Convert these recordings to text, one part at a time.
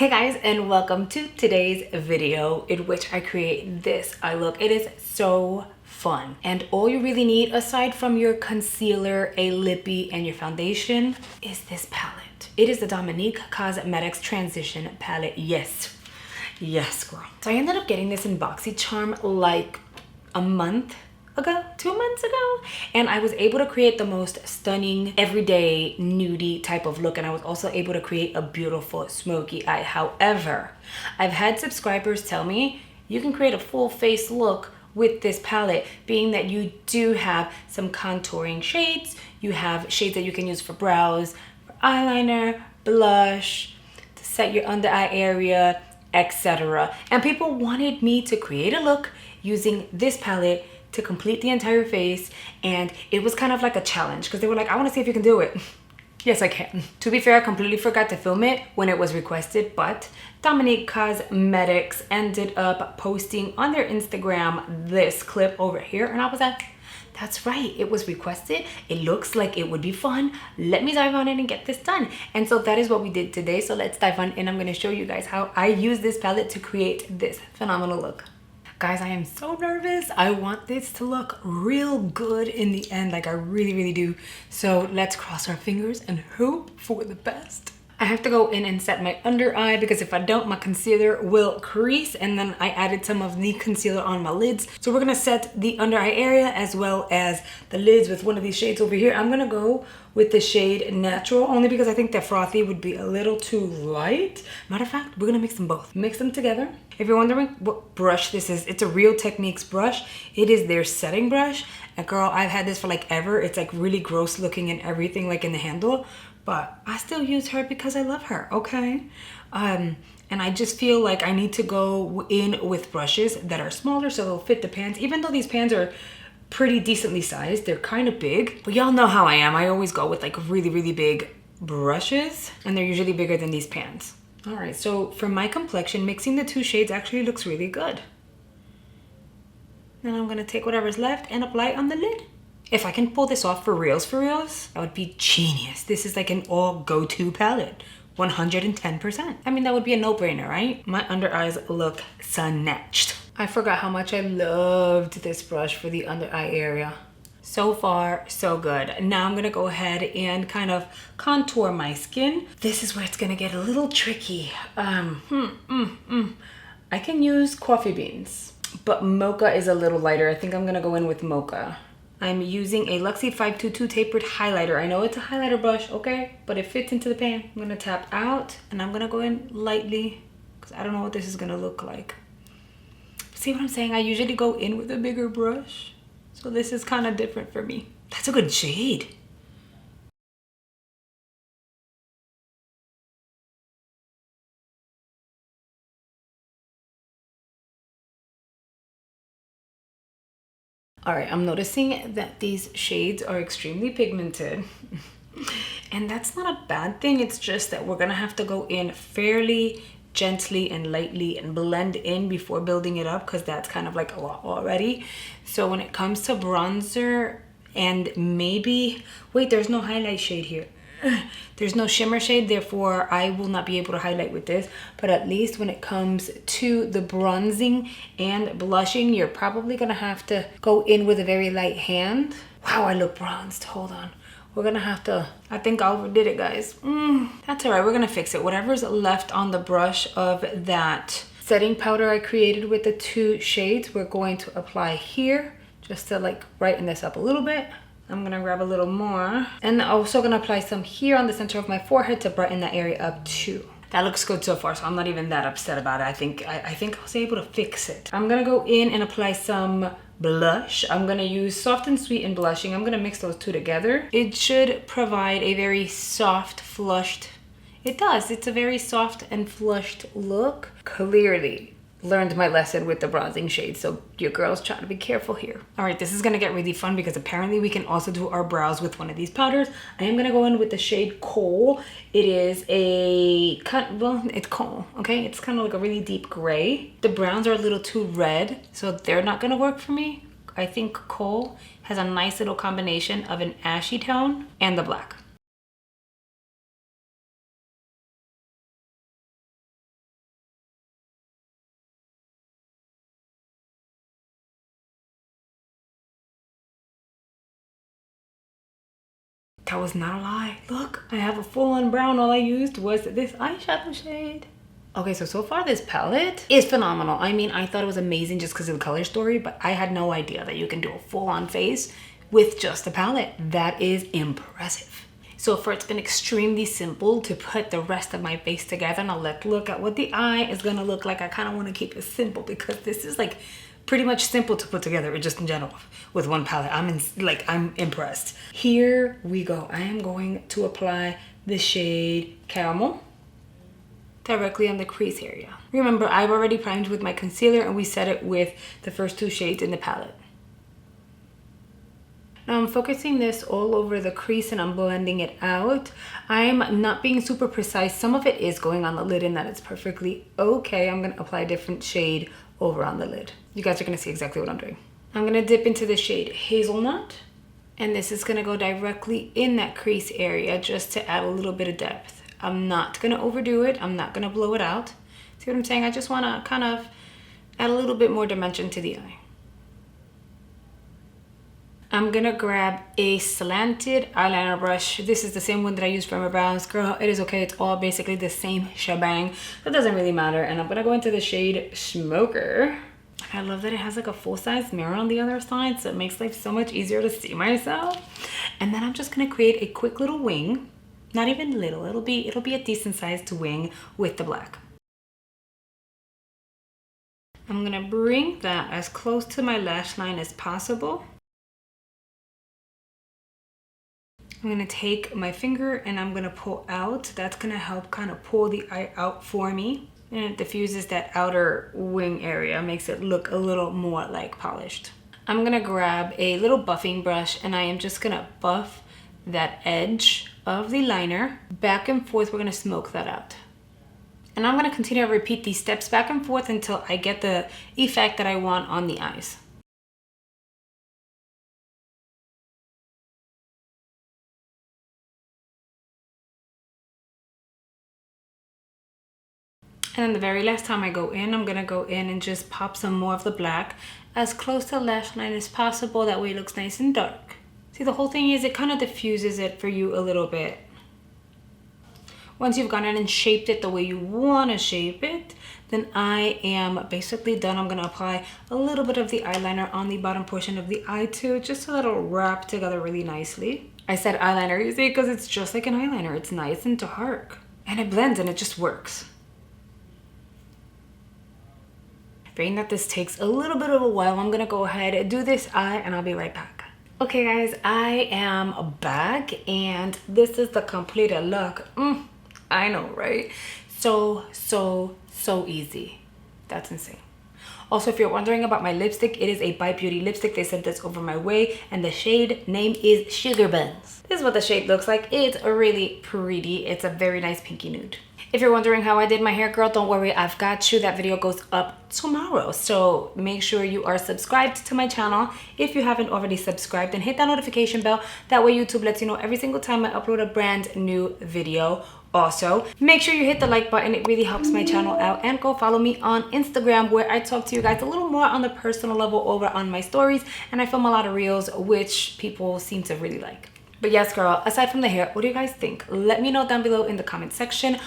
Hey guys, and welcome to today's video in which I create this eye look. It is so fun, and all you really need aside from your concealer, a lippy, and your foundation is this palette. It is the Dominique Cosmetics Transition Palette. Yes, girl. So I ended up getting this in BoxyCharm like a month ago, 2 months ago, and I was able to create the most stunning everyday nudie type of look, and I was also able to create a beautiful smoky eye. However, I've had subscribers tell me you can create a full face look with this palette, being that you do have some contouring shades, you have shades that you can use for brows, for eyeliner, blush, to set your under eye area, etc. And people wanted me to create a look using this palette to complete the entire face, and it was kind of like a challenge because they were like, I want to see if you can do it. Yes, I can. To be fair, I completely forgot to film it when it was requested, but Dominique Cosmetics ended up posting on their Instagram this clip over here, and I was like, that's right, it was requested. It looks like it would be fun. Let me dive on in and get this done. And so that is what we did today. So let's dive on in. I'm going to show you guys how I use this palette to create this phenomenal look. Guys, I am so nervous. I want this to look real good in the end, like I really do. So let's cross our fingers and hope for the best. I have to go in and set my under eye because if I don't, my concealer will crease, and then I added some of the concealer on my lids. So we're gonna set the under eye area as well as the lids with one of these shades over here. I'm gonna go with the shade Natural, only because I think that Frothy would be a little too light. Matter of fact, we're gonna mix them both. Mix them together. If you're wondering what brush this is, it's a Real Techniques brush. It is their setting brush. And girl, I've had this for like ever. It's like really gross looking and everything, like in the handle. But I still use her because I love her, okay? And I just feel like I need to go in with brushes that are smaller so they'll fit the pans. Even though these pans are pretty decently sized, they're kind of big. But y'all know how I am. I always go with like really big brushes, and they're usually bigger than these pans. All right, so for my complexion, mixing the two shades actually looks really good. Then I'm gonna take whatever's left and apply on the lid. If I can pull this off for reals, that would be genius. This is like an all go-to palette, 110%. I mean, that would be a no-brainer, right? My under eyes look snatched. I forgot how much I loved this brush for the under eye area. So far, so good. Now I'm gonna go ahead and kind of contour my skin. This is where it's gonna get a little tricky. I can use coffee beans, but mocha is a little lighter. I think I'm gonna go in with mocha. I'm using a Luxie 522 tapered highlighter. I know it's a highlighter brush, okay? But it fits into the pan. I'm gonna tap out and I'm gonna go in lightly because I don't know what this is gonna look like. See what I'm saying? I usually go in with a bigger brush. So this is kind of different for me. That's a good shade. All right, I'm noticing that these shades are extremely pigmented. And that's not a bad thing. It's just that we're gonna have to go in fairly gently and lightly and blend in before building it up, because that's kind of like a lot already. So when it comes to bronzer and maybe, wait, there's no highlight shade here. There's no shimmer shade, therefore I will not be able to highlight with this. But at least when it comes to the bronzing and blushing, you're probably gonna have to go in with a very light hand. Wow, I look bronzed. Hold on. We're gonna have to, I think I overdid it, guys. That's all right, we're gonna fix it. Whatever's left on the brush of that setting powder I created with the two shades, we're going to apply here just to like brighten this up a little bit. I'm gonna grab a little more, and also gonna apply some here on the center of my forehead to brighten that area up too. That looks good so far, so I'm not even that upset about it. I think I was able to fix it. I'm gonna go in and apply some blush. I'm gonna use Soft and Sweet and Blushing. I'm gonna mix those two together. It should provide a very soft, flushed, it does. It's a very soft and flushed look. Clearly learned my lesson with the bronzing shade, so your girl's trying to be careful here. All right, this is gonna get really fun because apparently we can also do our brows with one of these powders. I am gonna go in with the shade Coal. It is well, it's coal, okay? It's kind of like a really deep gray. The browns are a little too red, so they're not gonna work for me. I think Coal has a nice little combination of an ashy tone and the black. That was not a lie. Look, I have a full-on brown. All I used was this eyeshadow shade. Okay, so far this palette is phenomenal. I mean, I thought it was amazing just because of the color story, but I had no idea that you can do a full-on face with just a palette. That is impressive. So far it's been extremely simple to put the rest of my face together. Now let's look at what the eye is gonna look like. I kind of want to keep it simple because this is like pretty much simple to put together just in general with one palette. I'm impressed. Here we go. I am going to apply the shade Caramel directly on the crease area. Remember, I've already primed with my concealer and we set it with the first two shades in the palette. Now I'm focusing this all over the crease and I'm blending it out. I'm not being super precise. Some of it is going on the lid and that is perfectly okay. I'm gonna apply a different shade over on the lid. You guys are gonna see exactly what I'm doing. I'm gonna dip into the shade Hazelnut and this is gonna go directly in that crease area just to add a little bit of depth. I'm not gonna overdo it. I'm not gonna blow it out. See what I'm saying? I just wanna kind of add a little bit more dimension to the eye. I'm gonna grab a slanted eyeliner brush. This is the same one that I used for my brows. Girl, it is okay. It's all basically the same shebang. That doesn't really matter. And I'm gonna go into the shade Smoker. I love that it has like a full-size mirror on the other side, so it makes life so much easier to see myself. And then I'm just gonna create a quick little wing. Not even little, it'll be a decent sized wing with the black. I'm gonna bring that as close to my lash line as possible. I'm gonna take my finger and I'm gonna pull out. That's gonna help kind of pull the eye out for me. And it diffuses that outer wing area, makes it look a little more like polished. I'm gonna grab a little buffing brush and I am just gonna buff that edge of the liner. Back and forth, we're gonna smoke that out. And I'm gonna continue to repeat these steps back and forth until I get the effect that I want on the eyes. And then the very last time I go in, I'm gonna go in and just pop some more of the black as close to the lash line as possible. That way it looks nice and dark. See, the whole thing is it kind of diffuses it for you a little bit. Once you've gone in and shaped it the way you want to shape it, then I am basically done. I'm gonna apply a little bit of the eyeliner on the bottom portion of the eye too, just so that it'll wrap together really nicely. I said eyeliner, you see, because it's just like an eyeliner. It's nice and dark and it blends and it just works. Being that this takes a little bit of a while, I'm gonna go ahead and do this eye and I'll be right back. Okay guys, I am back and this is the completed look. I know, right? So easy. That's insane. Also, if you're wondering about my lipstick, it is a By Beauty lipstick. They sent this over my way and the shade name is Sugar Buns. This is what the shade looks like. It's really pretty. It's a very nice pinky nude. If you're wondering how I did my hair, girl, don't worry, I've got you. That video goes up tomorrow. So make sure you are subscribed to my channel if you haven't already subscribed, and hit that notification bell. That way YouTube lets you know every single time I upload a brand new video. Also, make sure you hit the like button. It really helps my channel out. And go follow me on Instagram, where I talk to you guys a little more on the personal level over on my stories. And I film a lot of reels, which people seem to really like. But yes, girl, aside from the hair, what do you guys think? Let me know down below in the comment section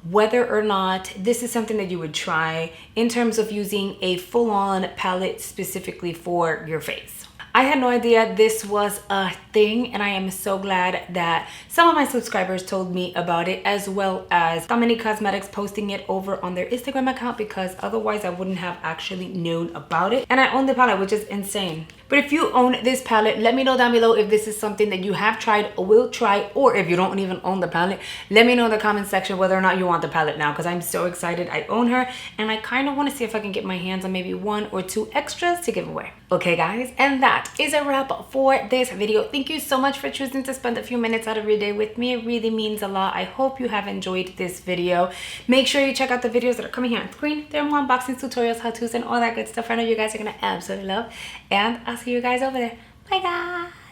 whether or not this is something that you would try in terms of using a full-on palette specifically for your face. I had no idea this was a thing, and I am so glad that some of my subscribers told me about it, as well as Dominique Cosmetics posting it over on their Instagram account, because otherwise I wouldn't have actually known about it. And I own the palette, which is insane. But if you own this palette, let me know down below if this is something that you have tried or will try, or if you don't even own the palette, let me know in the comment section whether or not you want the palette now, because I'm so excited. I own her, and I kind of want to see if I can get my hands on maybe 1 or 2 extras to give away. Okay guys, and that is a wrap for this video. Thank you so much for choosing to spend a few minutes out of your day with me. It really means a lot. I hope you have enjoyed this video. Make sure you check out the videos that are coming here on screen. They're more unboxings, tutorials, how-tos, and all that good stuff I know you guys are gonna absolutely love. And I'll see you guys over there. Bye guys.